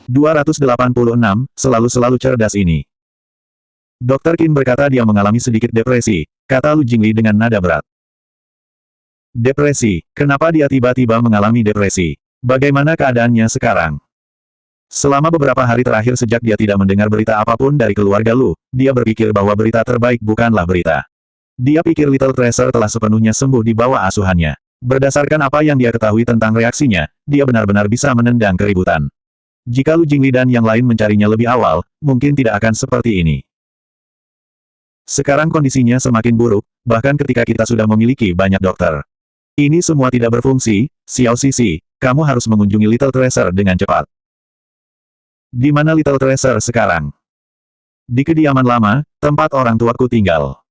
286, selalu cerdas ini. Dr. Qin berkata dia mengalami sedikit depresi, kata Lu Jingli dengan nada berat. Depresi, kenapa dia tiba-tiba mengalami depresi? Bagaimana keadaannya sekarang? Selama beberapa hari terakhir sejak dia tidak mendengar berita apapun dari keluarga Lu, dia berpikir bahwa berita terbaik bukanlah berita. Dia pikir Little Tracer telah sepenuhnya sembuh di bawah asuhannya. Berdasarkan apa yang dia ketahui tentang reaksinya, dia benar-benar bisa menendang keributan. Jika Lu Jingli dan yang lain mencarinya lebih awal, mungkin tidak akan seperti ini. Sekarang kondisinya semakin buruk, bahkan ketika kita sudah memiliki banyak dokter. Ini semua tidak berfungsi, Xiao Sisi, kamu harus mengunjungi Little Tracer dengan cepat. Di mana Little Tracer sekarang? Di kediaman lama, tempat orang tuaku tinggal.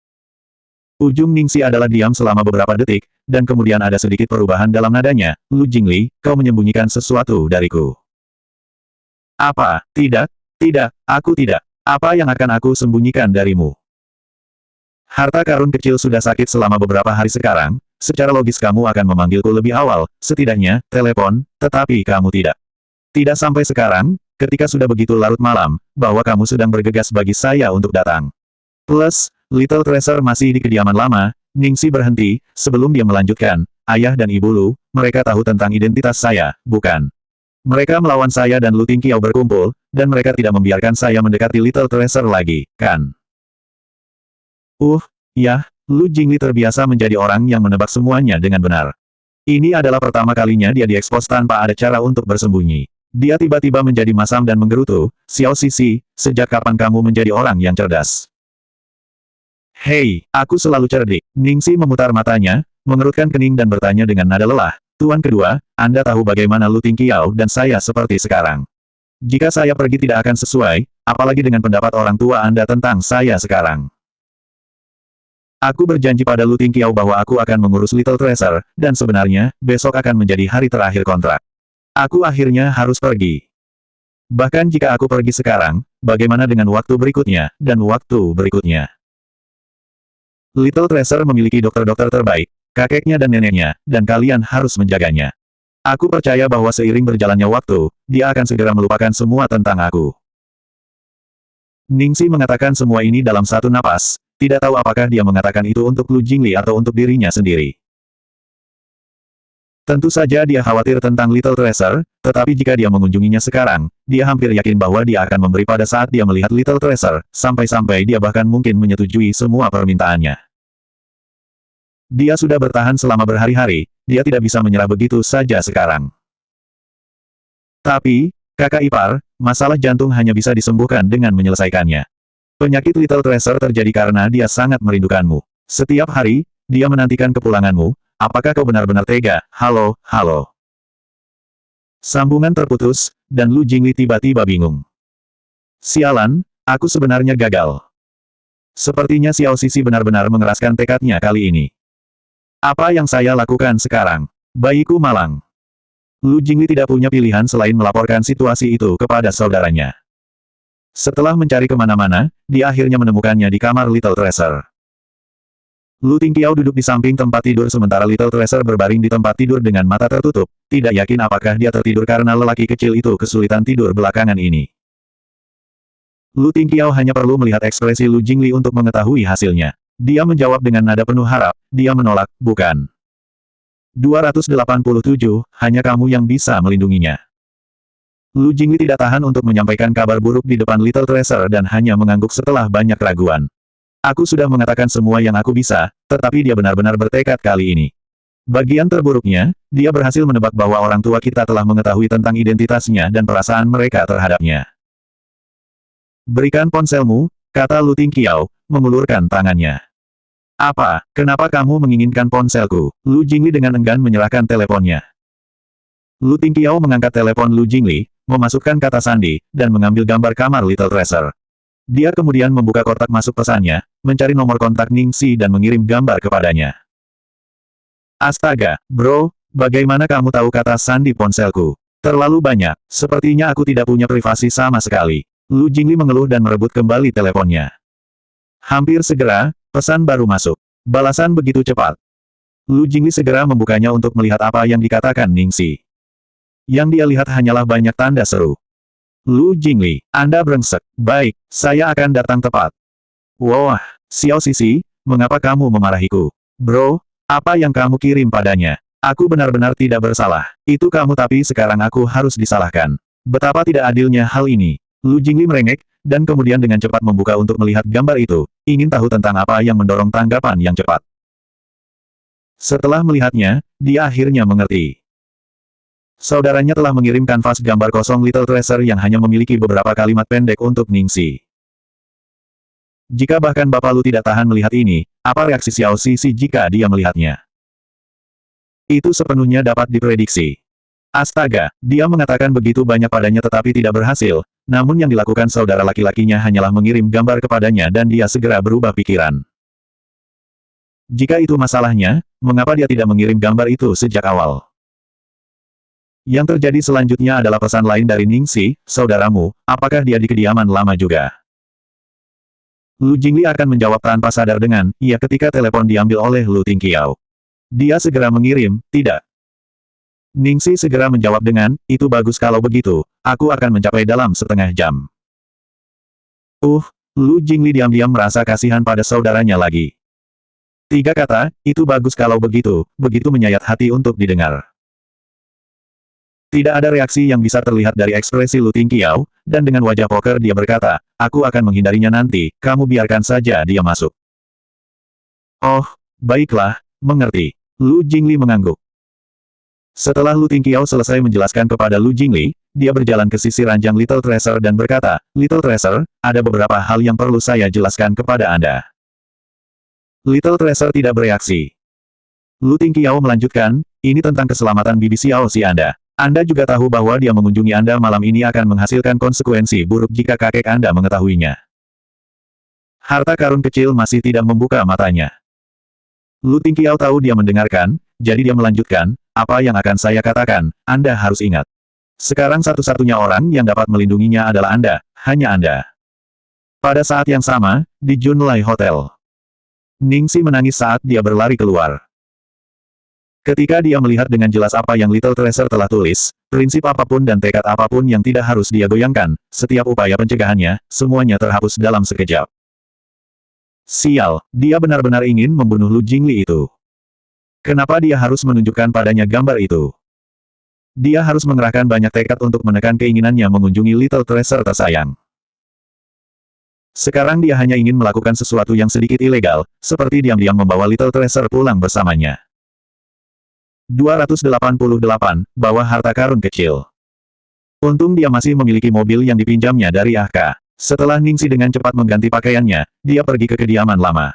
Ujung Ningxi adalah diam selama beberapa detik, dan kemudian ada sedikit perubahan dalam nadanya. Lu Jingli, kau menyembunyikan sesuatu dariku. Apa? Tidak, aku tidak. Apa yang akan aku sembunyikan darimu? Harta karun kecil sudah sakit selama beberapa hari sekarang, secara logis kamu akan memanggilku lebih awal, setidaknya, telepon, tetapi kamu tidak. Tidak sampai sekarang, ketika sudah begitu larut malam, bahwa kamu sedang bergegas bagi saya untuk datang. Plus, Little Tracer masih di kediaman lama. Ningxi berhenti, sebelum dia melanjutkan, ayah dan ibu Lu, mereka tahu tentang identitas saya, bukan? Mereka melawan saya dan Lu Tingqiao berkumpul, dan mereka tidak membiarkan saya mendekati Little Tracer lagi, kan? Ya, Lu Jingli terbiasa menjadi orang yang menebak semuanya dengan benar. Ini adalah pertama kalinya dia diekspos tanpa ada cara untuk bersembunyi. Dia tiba-tiba menjadi masam dan menggerutu, Xiao Sisi, sejak kapan kamu menjadi orang yang cerdas? Hei, aku selalu cerdik. Ningxi memutar matanya, mengerutkan kening dan bertanya dengan nada lelah, Tuan kedua, Anda tahu bagaimana Lu Tingqiao dan saya seperti sekarang. Jika saya pergi tidak akan sesuai, apalagi dengan pendapat orang tua Anda tentang saya sekarang. Aku berjanji pada Lu Tingqiao bahwa aku akan mengurus Little Tracer, dan sebenarnya, besok akan menjadi hari terakhir kontrak. Aku akhirnya harus pergi. Bahkan jika aku pergi sekarang, bagaimana dengan waktu berikutnya, dan waktu berikutnya? Little Tracer memiliki dokter-dokter terbaik, kakeknya dan neneknya, dan kalian harus menjaganya. Aku percaya bahwa seiring berjalannya waktu, dia akan segera melupakan semua tentang aku. Ningxi mengatakan semua ini dalam satu napas, tidak tahu apakah dia mengatakan itu untuk Lu Jingli atau untuk dirinya sendiri. Tentu saja dia khawatir tentang Little Tracer, tetapi jika dia mengunjunginya sekarang, dia hampir yakin bahwa dia akan memberi pada saat dia melihat Little Tracer, sampai-sampai dia bahkan mungkin menyetujui semua permintaannya. Dia sudah bertahan selama berhari-hari, dia tidak bisa menyerah begitu saja sekarang. Tapi, kakak ipar, masalah jantung hanya bisa disembuhkan dengan menyelesaikannya. Penyakit Little Tracer terjadi karena dia sangat merindukanmu. Setiap hari, dia menantikan kepulanganmu. Apakah kau benar-benar tega? Halo. Sambungan terputus, dan Lu Jingli tiba-tiba bingung. Sialan, aku sebenarnya gagal. Sepertinya Xiao Sisi benar-benar mengeraskan tekadnya kali ini. Apa yang saya lakukan sekarang? Bayiku malang. Lu Jingli tidak punya pilihan selain melaporkan situasi itu kepada saudaranya. Setelah mencari kemana-mana, dia akhirnya menemukannya di kamar Little Tracer. Lu Tingqiao duduk di samping tempat tidur sementara Little Tracer berbaring di tempat tidur dengan mata tertutup, tidak yakin apakah dia tertidur karena lelaki kecil itu kesulitan tidur belakangan ini. Lu Tingqiao hanya perlu melihat ekspresi Lu Jingli untuk mengetahui hasilnya. Dia menjawab dengan nada penuh harap, dia menolak, bukan. 287, hanya kamu yang bisa melindunginya. Lu Jingli tidak tahan untuk menyampaikan kabar buruk di depan Little Tracer dan hanya mengangguk setelah banyak keraguan. Aku sudah mengatakan semua yang aku bisa, tetapi dia benar-benar bertekad kali ini. Bagian terburuknya, dia berhasil menebak bahwa orang tua kita telah mengetahui tentang identitasnya dan perasaan mereka terhadapnya. Berikan ponselmu, kata Lu Tingqiao, mengulurkan tangannya. Apa, kenapa kamu menginginkan ponselku? Lu Jingli dengan enggan menyerahkan teleponnya. Lu Tingqiao mengangkat telepon Lu Jingli, memasukkan kata sandi, dan mengambil gambar kamar Little Tracer. Dia kemudian membuka kotak masuk pesannya, mencari nomor kontak Ningxi dan mengirim gambar kepadanya. Astaga, bro, bagaimana kamu tahu kata sandi ponselku? Terlalu banyak, sepertinya aku tidak punya privasi sama sekali. Lu Jingli mengeluh dan merebut kembali teleponnya. Hampir segera, pesan baru masuk. Balasan begitu cepat. Lu Jingli segera membukanya untuk melihat apa yang dikatakan Ningxi. Yang dia lihat hanyalah banyak tanda seru. Lu Jingli, Anda brengsek. Baik, saya akan datang tepat. Wah, Xiao Sisi, mengapa kamu memarahiku? Bro, apa yang kamu kirim padanya? Aku benar-benar tidak bersalah. Itu kamu tapi sekarang aku harus disalahkan. Betapa tidak adilnya hal ini. Lu Jingli merengek, dan kemudian dengan cepat membuka untuk melihat gambar itu, ingin tahu tentang apa yang mendorong tanggapan yang cepat. Setelah melihatnya, dia akhirnya mengerti. Saudaranya telah mengirim kanvas gambar kosong Little Treasure yang hanya memiliki beberapa kalimat pendek untuk Ningxi. Jika bahkan Bapak Lu tidak tahan melihat ini, apa reaksi Xiao Sisi jika dia melihatnya? Itu sepenuhnya dapat diprediksi. Astaga, dia mengatakan begitu banyak padanya tetapi tidak berhasil, namun yang dilakukan saudara laki-lakinya hanyalah mengirim gambar kepadanya dan dia segera berubah pikiran. Jika itu masalahnya, mengapa dia tidak mengirim gambar itu sejak awal? Yang terjadi selanjutnya adalah pesan lain dari Ningxi, saudaramu, apakah dia di kediaman lama juga? Lu Jingli akan menjawab tanpa sadar dengan, iya ketika telepon diambil oleh Lu Tingqiao. Dia segera mengirim, tidak. Ningxi segera menjawab dengan, itu bagus kalau begitu, aku akan mencapai dalam setengah jam. Lu Jingli diam-diam merasa kasihan pada saudaranya lagi. 3 kata, itu bagus kalau begitu, begitu menyayat hati untuk didengar. Tidak ada reaksi yang bisa terlihat dari ekspresi Lu Tingqiao, dan dengan wajah poker dia berkata, aku akan menghindarinya nanti, kamu biarkan saja dia masuk. Oh, baiklah, mengerti. Lu Jingli mengangguk. Setelah Lu Tingqiao selesai menjelaskan kepada Lu Jingli, dia berjalan ke sisi ranjang Little Treasure dan berkata, Little Treasure, ada beberapa hal yang perlu saya jelaskan kepada Anda. Little Treasure tidak bereaksi. Lu Tingqiao melanjutkan, ini tentang keselamatan bibi Xiao si Anda. Anda juga tahu bahwa dia mengunjungi Anda malam ini akan menghasilkan konsekuensi buruk jika kakek Anda mengetahuinya. Harta karun kecil masih tidak membuka matanya. Lu Tingqiao tahu dia mendengarkan, jadi dia melanjutkan, apa yang akan saya katakan, Anda harus ingat. Sekarang satu-satunya orang yang dapat melindunginya adalah Anda, hanya Anda. Pada saat yang sama, di Junlai Hotel. Ningxi menangis saat dia berlari keluar. Ketika dia melihat dengan jelas apa yang Little Treasure telah tulis, prinsip apapun dan tekad apapun yang tidak harus dia goyangkan, setiap upaya pencegahannya, semuanya terhapus dalam sekejap. Sial, dia benar-benar ingin membunuh Lu Jingli itu. Kenapa dia harus menunjukkan padanya gambar itu? Dia harus mengerahkan banyak tekad untuk menekan keinginannya mengunjungi Little Treasure tersayang. Sekarang dia hanya ingin melakukan sesuatu yang sedikit ilegal, seperti diam-diam membawa Little Treasure pulang bersamanya. 288. Bawa harta karun kecil. Untung dia masih memiliki mobil yang dipinjamnya dari Ah-Ka. Setelah Ningxi dengan cepat mengganti pakaiannya, dia pergi ke kediaman lama.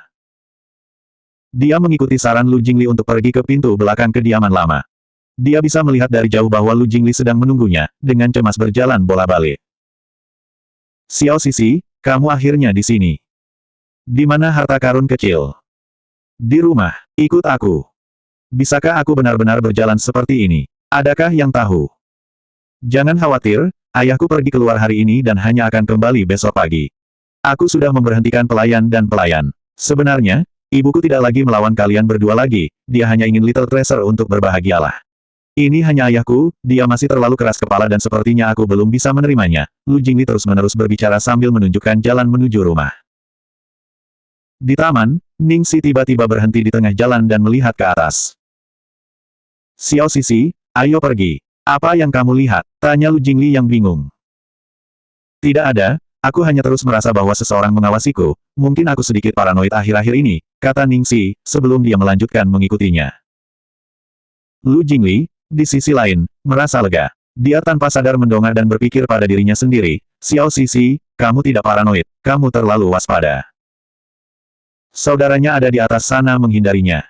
Dia mengikuti saran Lu Jingli untuk pergi ke pintu belakang kediaman lama. Dia bisa melihat dari jauh bahwa Lu Jingli sedang menunggunya, dengan cemas berjalan bola-balik. Xiao Sisi, kamu akhirnya di sini. Di mana harta karun kecil? Di rumah, ikut aku. Bisakah aku benar-benar berjalan seperti ini? Adakah yang tahu? Jangan khawatir, ayahku pergi keluar hari ini dan hanya akan kembali besok pagi. Aku sudah memberhentikan pelayan dan pelayan. Sebenarnya, ibuku tidak lagi melawan kalian berdua lagi, dia hanya ingin Little Treasure untuk berbahagialah. Ini hanya ayahku, dia masih terlalu keras kepala dan sepertinya aku belum bisa menerimanya. Lu Jingli terus-menerus berbicara sambil menunjukkan jalan menuju rumah. Di taman, Ningxi tiba-tiba berhenti di tengah jalan dan melihat ke atas. Xiao Sisi, ayo pergi. Apa yang kamu lihat? Tanya Lu Jingli yang bingung. Tidak ada, aku hanya terus merasa bahwa seseorang mengawasiku, mungkin aku sedikit paranoid akhir-akhir ini, kata Ningxi, sebelum dia melanjutkan mengikutinya. Lu Jingli, di sisi lain, merasa lega. Dia tanpa sadar mendongak dan berpikir pada dirinya sendiri, Xiao Sisi, kamu tidak paranoid, kamu terlalu waspada. Saudaranya ada di atas sana menghindarinya.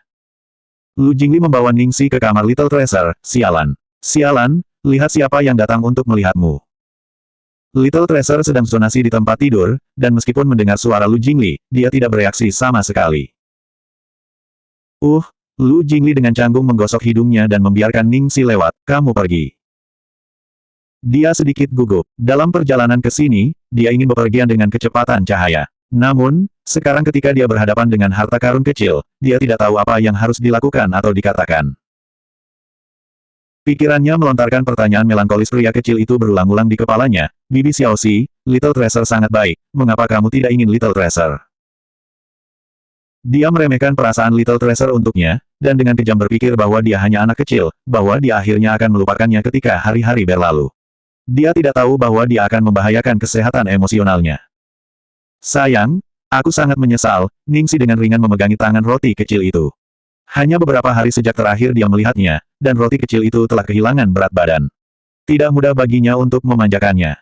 Lu Jingli membawa Ningxi ke kamar Little Treasure, sialan. Sialan, lihat siapa yang datang untuk melihatmu. Little Treasure sedang zonasi di tempat tidur, dan meskipun mendengar suara Lu Jingli, dia tidak bereaksi sama sekali. Lu Jingli dengan canggung menggosok hidungnya dan membiarkan Ningxi lewat, kamu pergi. Dia sedikit gugup. Dalam perjalanan ke sini, dia ingin bepergian dengan kecepatan cahaya. Namun, sekarang ketika dia berhadapan dengan harta karun kecil, dia tidak tahu apa yang harus dilakukan atau dikatakan. Pikirannya melontarkan pertanyaan melankolis pria kecil itu berulang-ulang di kepalanya. Bibi Xiaoxi, Little Treasure sangat baik, mengapa kamu tidak ingin Little Treasure? Dia meremehkan perasaan Little Treasure untuknya, dan dengan kejam berpikir bahwa dia hanya anak kecil, bahwa dia akhirnya akan melupakannya ketika hari-hari berlalu. Dia tidak tahu bahwa dia akan membahayakan kesehatan emosionalnya. Sayang, aku sangat menyesal, Ningxi dengan ringan memegangi tangan roti kecil itu. Hanya beberapa hari sejak terakhir dia melihatnya, dan roti kecil itu telah kehilangan berat badan. Tidak mudah baginya untuk memanjakannya.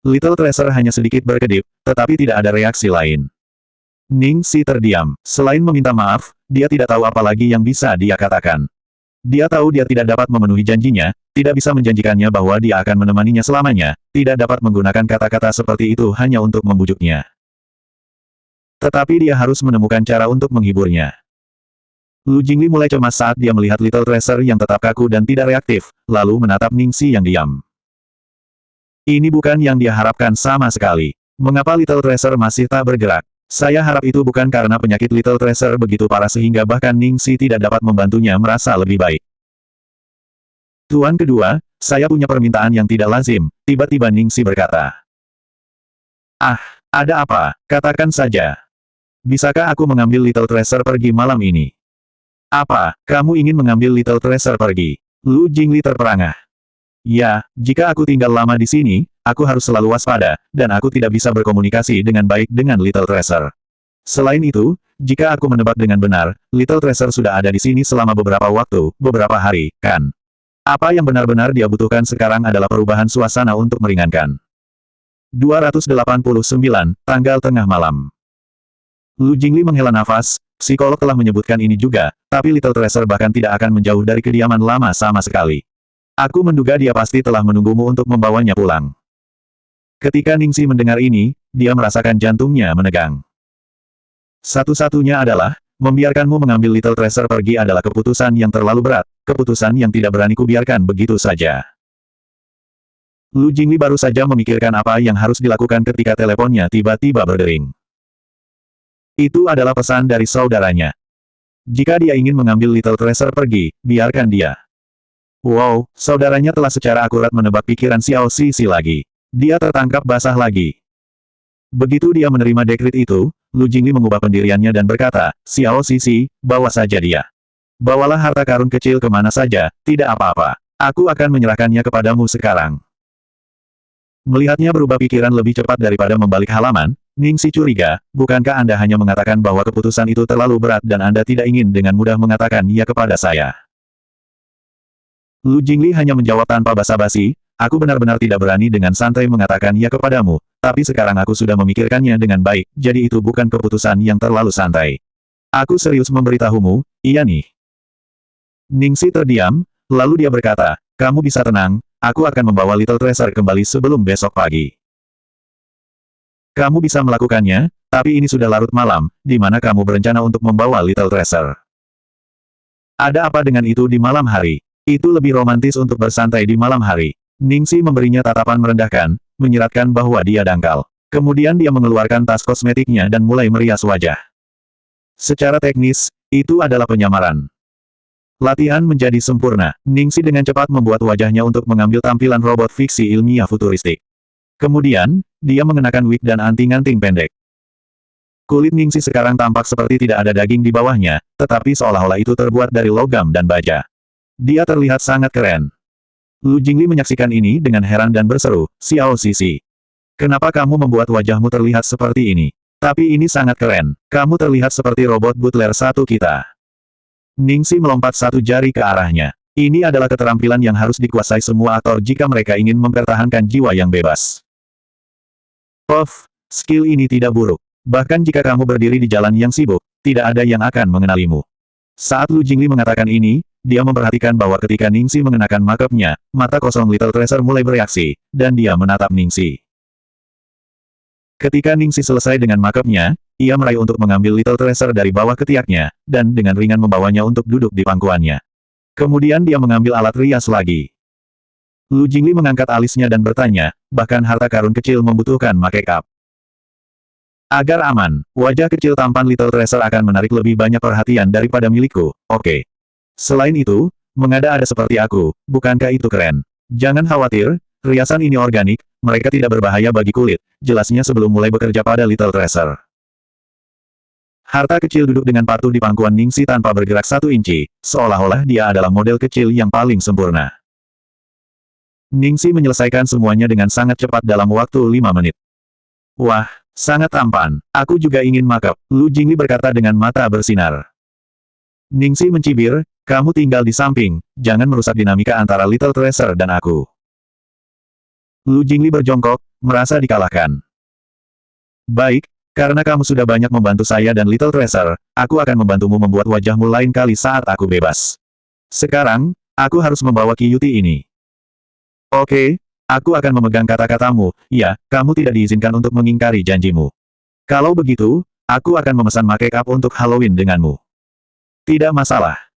Little Treasure hanya sedikit berkedip, tetapi tidak ada reaksi lain. Ningxi terdiam. Selain meminta maaf, dia tidak tahu apa lagi yang bisa dia katakan. Dia tahu dia tidak dapat memenuhi janjinya, tidak bisa menjanjikannya bahwa dia akan menemaninya selamanya, tidak dapat menggunakan kata-kata seperti itu hanya untuk membujuknya. Tetapi dia harus menemukan cara untuk menghiburnya. Lu Jingli mulai cemas saat dia melihat Little Treasure yang tetap kaku dan tidak reaktif, lalu menatap Ningxi yang diam. Ini bukan yang dia harapkan sama sekali. Mengapa Little Treasure masih tak bergerak? Saya harap itu bukan karena penyakit Little Treasure begitu parah sehingga bahkan Ningxi tidak dapat membantunya merasa lebih baik. Tuan kedua, saya punya permintaan yang tidak lazim, tiba-tiba Ningxi berkata. Ah, ada apa? Katakan saja. Bisakah aku mengambil Little Treasure pergi malam ini? Apa, kamu ingin mengambil Little Treasure pergi? Lu Jingli terperangah. Ya, jika aku tinggal lama di sini, aku harus selalu waspada, dan aku tidak bisa berkomunikasi dengan baik dengan Little Treasure. Selain itu, jika aku menebak dengan benar, Little Treasure sudah ada di sini selama beberapa waktu, beberapa hari, kan? Apa yang benar-benar dia butuhkan sekarang adalah perubahan suasana untuk meringankan. 289, tanggal tengah malam. Lu Jingli menghela nafas, psikolog telah menyebutkan ini juga, tapi Little Treasure bahkan tidak akan menjauh dari kediaman lama sama sekali. Aku menduga dia pasti telah menunggumu untuk membawanya pulang. Ketika Ningxi mendengar ini, dia merasakan jantungnya menegang. Satu-satunya adalah, membiarkanmu mengambil Little Treasure pergi adalah keputusan yang terlalu berat, keputusan yang tidak berani kubiarkan begitu saja. Lu Jingli baru saja memikirkan apa yang harus dilakukan ketika teleponnya tiba-tiba berdering. Itu adalah pesan dari saudaranya. Jika dia ingin mengambil Little Treasure pergi, biarkan dia. Wow, saudaranya telah secara akurat menebak pikiran Xiao Sisi lagi. Dia tertangkap basah lagi. Begitu dia menerima dekrit itu, Lu Jingli mengubah pendiriannya dan berkata, Xiao Sisi, bawa saja dia. Bawalah harta karun kecil kemana saja, tidak apa-apa. Aku akan menyerahkannya kepadamu sekarang. Melihatnya berubah pikiran lebih cepat daripada membalik halaman, Ningxi curiga, bukankah Anda hanya mengatakan bahwa keputusan itu terlalu berat dan Anda tidak ingin dengan mudah mengatakan ya kepada saya? Lu Jingli hanya menjawab tanpa basa-basi, aku benar-benar tidak berani dengan santai mengatakan ya kepadamu, tapi sekarang aku sudah memikirkannya dengan baik, jadi itu bukan keputusan yang terlalu santai. Aku serius memberitahumu, iya nih. Ningxi terdiam, lalu dia berkata, kamu bisa tenang, aku akan membawa Little Treasure kembali sebelum besok pagi. Kamu bisa melakukannya, tapi ini sudah larut malam, di mana kamu berencana untuk membawa Little Treasure. Ada apa dengan itu di malam hari? Itu lebih romantis untuk bersantai di malam hari. Ningxi memberinya tatapan merendahkan, menyiratkan bahwa dia dangkal. Kemudian dia mengeluarkan tas kosmetiknya dan mulai merias wajah. Secara teknis, itu adalah penyamaran. Latihan menjadi sempurna. Ningxi dengan cepat membuat wajahnya untuk mengambil tampilan robot fiksi ilmiah futuristik. Kemudian, dia mengenakan wig dan anting-anting pendek. Kulit Ningxi sekarang tampak seperti tidak ada daging di bawahnya, tetapi seolah-olah itu terbuat dari logam dan baja. Dia terlihat sangat keren. Lu Jingli menyaksikan ini dengan heran dan berseru, Xiao Sisi. Kenapa kamu membuat wajahmu terlihat seperti ini? Tapi ini sangat keren. Kamu terlihat seperti robot butler satu kita. Ningxi melompat satu jari ke arahnya. Ini adalah keterampilan yang harus dikuasai semua aktor jika mereka ingin mempertahankan jiwa yang bebas. Puff, skill ini tidak buruk. Bahkan jika kamu berdiri di jalan yang sibuk, tidak ada yang akan mengenalimu. Saat Lu Jingli mengatakan ini, dia memperhatikan bahwa ketika Ningxi mengenakan makeup-nya, mata kosong Little Treasure mulai bereaksi, dan dia menatap Ningxi. Ketika Ningxi selesai dengan makeup-nya, ia meraih untuk mengambil Little Treasure dari bawah ketiaknya, dan dengan ringan membawanya untuk duduk di pangkuannya. Kemudian dia mengambil alat rias lagi. Lu Jingli mengangkat alisnya dan bertanya, bahkan harta karun kecil membutuhkan make-up. Agar aman, wajah kecil tampan Little Treasure akan menarik lebih banyak perhatian daripada milikku, oke. Selain itu, mengada-ada seperti aku, bukankah itu keren? Jangan khawatir, riasan ini organik, mereka tidak berbahaya bagi kulit, jelasnya sebelum mulai bekerja pada Little Treasure. Harta kecil duduk dengan patuh di pangkuan Ningxi tanpa bergerak 1 inci, seolah-olah dia adalah model kecil yang paling sempurna. Ningxi menyelesaikan semuanya dengan sangat cepat dalam waktu 5 menit. Wah, sangat tampan. Aku juga ingin makeup, Lu Jingli berkata dengan mata bersinar. Ningxi mencibir, kamu tinggal di samping, jangan merusak dinamika antara Little Treasure dan aku. Lu Jingli berjongkok, merasa dikalahkan. Baik, karena kamu sudah banyak membantu saya dan Little Treasure, aku akan membantumu membuat wajahmu lain kali saat aku bebas. Sekarang, aku harus membawa Qiyuti ini. Oke, aku akan memegang kata-katamu, ya, kamu tidak diizinkan untuk mengingkari janjimu. Kalau begitu, aku akan memesan make-up untuk Halloween denganmu. Tidak masalah.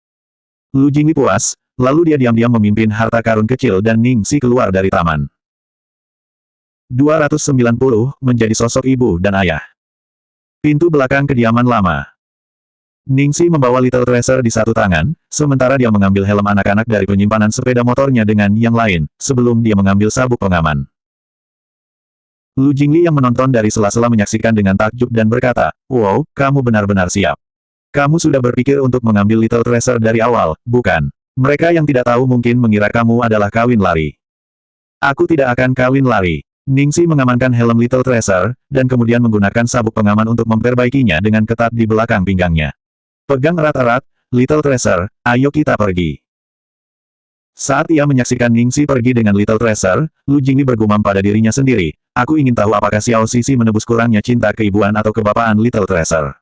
Lu Jingli puas, lalu dia diam-diam memimpin harta karun kecil dan Ningxi keluar dari taman. 290, menjadi sosok ibu dan ayah. Pintu belakang kediaman lama. Ningxi membawa Little Treasure di satu tangan, sementara dia mengambil helm anak-anak dari penyimpanan sepeda motornya dengan yang lain, sebelum dia mengambil sabuk pengaman. Lu Jingli yang menonton dari sela-sela menyaksikan dengan takjub dan berkata, wow, kamu benar-benar siap. Kamu sudah berpikir untuk mengambil Little Treasure dari awal, bukan? Mereka yang tidak tahu mungkin mengira kamu adalah kawin lari. Aku tidak akan kawin lari. Ningxi mengamankan helm Little Treasure, dan kemudian menggunakan sabuk pengaman untuk memperbaikinya dengan ketat di belakang pinggangnya. Pegang erat-erat, Little Treasure, ayo kita pergi. Saat ia menyaksikan Ningxi pergi dengan Little Treasure, Lu Jingli bergumam pada dirinya sendiri, aku ingin tahu apakah Xiao Sisi menebus kurangnya cinta keibuan atau kebapaan Little Treasure.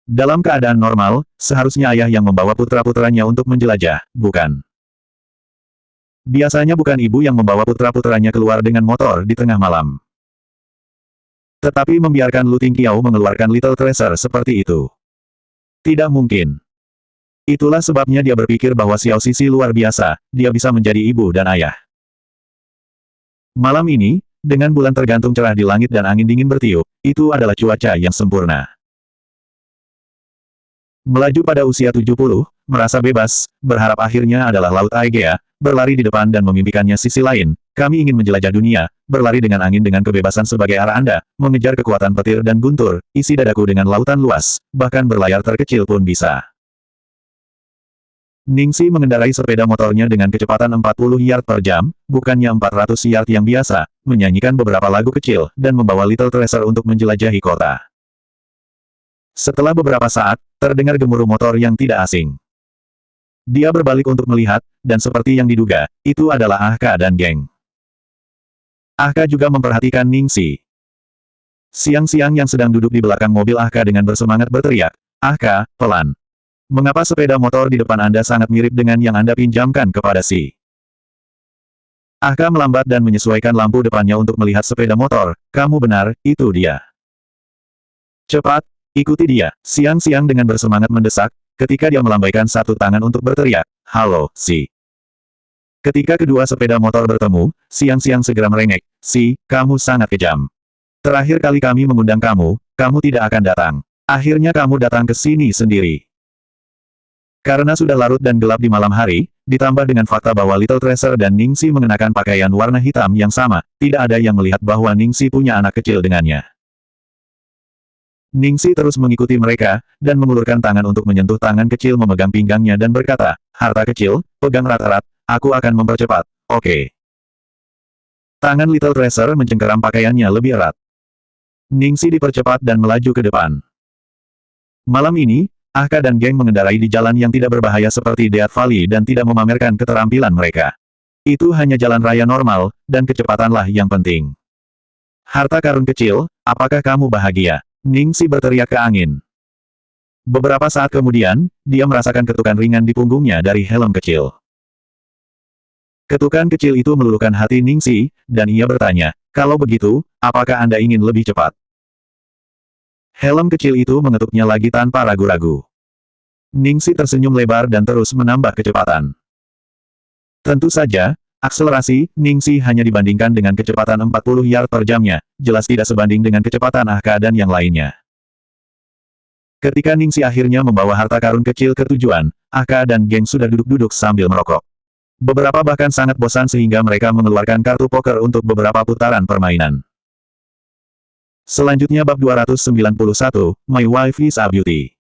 Dalam keadaan normal, seharusnya ayah yang membawa putra-putranya untuk menjelajah, bukan? Biasanya bukan ibu yang membawa putra-putranya keluar dengan motor di tengah malam. Tetapi membiarkan Lu Tingqiao mengeluarkan Little Treasure seperti itu. Tidak mungkin. Itulah sebabnya dia berpikir bahwa Xiao Sisi luar biasa, dia bisa menjadi ibu dan ayah. Malam ini, dengan bulan tergantung cerah di langit dan angin dingin bertiup, itu adalah cuaca yang sempurna. Melaju pada usia 70, merasa bebas, berharap akhirnya adalah Laut Aegea, berlari di depan dan memimpikannya sisi lain, kami ingin menjelajah dunia, berlari dengan angin dengan kebebasan sebagai arah Anda, mengejar kekuatan petir dan guntur, isi dadaku dengan lautan luas, bahkan berlayar terkecil pun bisa. Ningxi mengendarai sepeda motornya dengan kecepatan 40 yard per jam, bukannya 400 yard yang biasa, menyanyikan beberapa lagu kecil, dan membawa Little Treasure untuk menjelajahi kota. Setelah beberapa saat, terdengar gemuruh motor yang tidak asing. Dia berbalik untuk melihat, dan seperti yang diduga, itu adalah Ahka dan geng. Ahka juga memperhatikan Ningxi. Siang-siang yang sedang duduk di belakang mobil Ahka dengan bersemangat berteriak, Ahka, pelan. Mengapa sepeda motor di depan Anda sangat mirip dengan yang Anda pinjamkan kepada si? Ahka melambat dan menyesuaikan lampu depannya untuk melihat sepeda motor, kamu benar, itu dia. Cepat, ikuti dia. Siang-siang dengan bersemangat mendesak, ketika dia melambaikan satu tangan untuk berteriak, halo, si. Ketika kedua sepeda motor bertemu, siang-siang segera merengek, si, kamu sangat kejam. Terakhir kali kami mengundang kamu, kamu tidak akan datang. Akhirnya kamu datang ke sini sendiri. Karena sudah larut dan gelap di malam hari, ditambah dengan fakta bahwa Little Treasure dan Ningxi mengenakan pakaian warna hitam yang sama, tidak ada yang melihat bahwa Ningxi punya anak kecil dengannya. Ningxi terus mengikuti mereka, dan mengulurkan tangan untuk menyentuh tangan kecil memegang pinggangnya dan berkata, harta kecil, pegang erat-erat, aku akan mempercepat, oke. Tangan Little Treasure mencengkeram pakaiannya lebih erat. Ningxi dipercepat dan melaju ke depan. Malam ini, Ahka dan geng mengendarai di jalan yang tidak berbahaya seperti Death Valley dan tidak memamerkan keterampilan mereka. Itu hanya jalan raya normal, dan kecepatanlah yang penting. Harta karun kecil, apakah kamu bahagia? Ningxi berteriak ke angin. Beberapa saat kemudian, dia merasakan ketukan ringan di punggungnya dari helm kecil. Ketukan kecil itu meluluhkan hati Ningxi, dan ia bertanya, kalau begitu, apakah Anda ingin lebih cepat? Helm kecil itu mengetuknya lagi tanpa ragu-ragu. Ningxi tersenyum lebar dan terus menambah kecepatan. Tentu saja, akselerasi Ningxi hanya dibandingkan dengan kecepatan 40 yard per jamnya, jelas tidak sebanding dengan kecepatan Ahka dan yang lainnya. Ketika Ningsi akhirnya membawa harta karun kecil ke tujuan, Aka dan geng sudah duduk-duduk sambil merokok. Beberapa bahkan sangat bosan sehingga mereka mengeluarkan kartu poker untuk beberapa putaran permainan. Selanjutnya bab 291, My Wife is a Beauty.